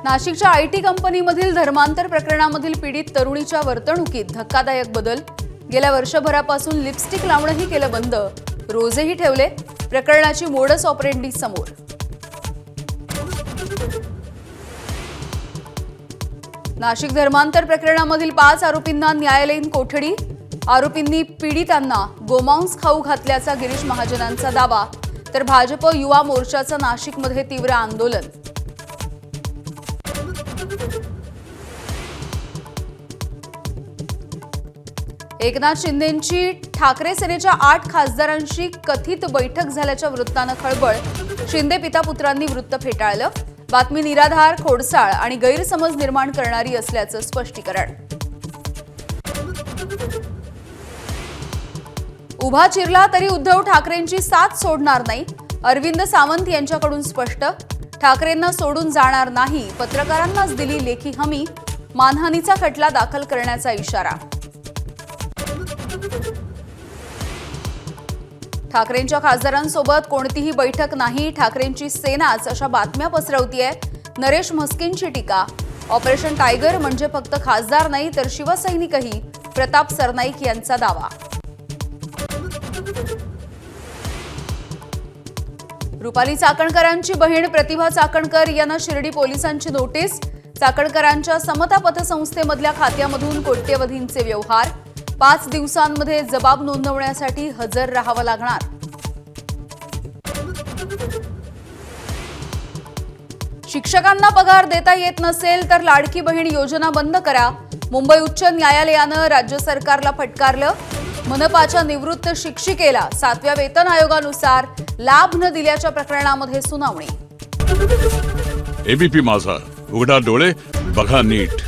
नाशिकच्या आयटी कंपनीमधील धर्मांतर प्रकरणामधील पीडित तरुणीच्या वर्तणुकीत धक्कादायक बदल। गेल्या वर्षभरापासून लिपस्टिक लावणंही केलं बंद, रोजेही ठेवले। प्रकरणाची मोडस ऑपरेंडी समोर। नाशिक धर्मांतर प्रकरणामधील 5 आरोपींना न्यायालयीन कोठडी। आरोपींनी पीडितांना गोमांस खाऊ घातल्याचा गिरीश महाजनांचा दावा। तर भाजप युवा मोर्चाचं नाशिकमध्ये तीव्र आंदोलन। एकनाथ शिंदेंची ठाकरे सेनेच्या 8 खासदारांशी कथित बैठक झाल्याच्या वृत्तानं खळबळ। शिंदे पिता पुत्रांनी वृत्त फेटाळलं। बातमी निराधार, खोडसाळ आणि गैरसमज निर्माण करणारी असल्याचं स्पष्टीकरण। उभा चिरला तरी उद्धव ठाकरेंची साथ सोडणार नाही, अरविंद सावंत यांच्याकडून स्पष्ट। ठाकरेंना सोडून जाणार नाही, पत्रकारांनाच दिली लेखी हमी। मानहानीचा खटला दाखल करण्याचा इशारा। ठाकरेंच्या खासदारांसोबत कोणतीही बैठक नाही, ठाकरेंची सेनाच अशा बातम्या पसरवतीये। नरेश म्हस्केंची टीका। ऑपरेशन टायगर म्हणजे फक्त खासदार नाही तर शिवसैनिकही, प्रताप सरनाईक यांचा दावा। रुपाली चाकणकरांची बहीण प्रतिभा चाकणकर यांना शिर्डी पोलिसांची नोटीस। चाकणकरांच्या समता पतसंस्थेमधल्या खात्यामधून कोट्यवधींचे व्यवहार। 5 दिवसांमध्ये जबाब नोंदवण्यासाठी हजर राहावं लागणार। शिक्षकांना पगार देता येत नसेल तर लाडकी बहीण योजना बंद करा। मुंबई उच्च न्यायालयानं राज्य सरकारला फटकारलं। मनपाच्या निवृत्त शिक्षिकेला 7व्या वेतन आयोगानुसार लाभ न दिल्याच्या प्रकरणामध्ये सुनावणी। एबीपी माझा, उघडा डोळे बघा नीट।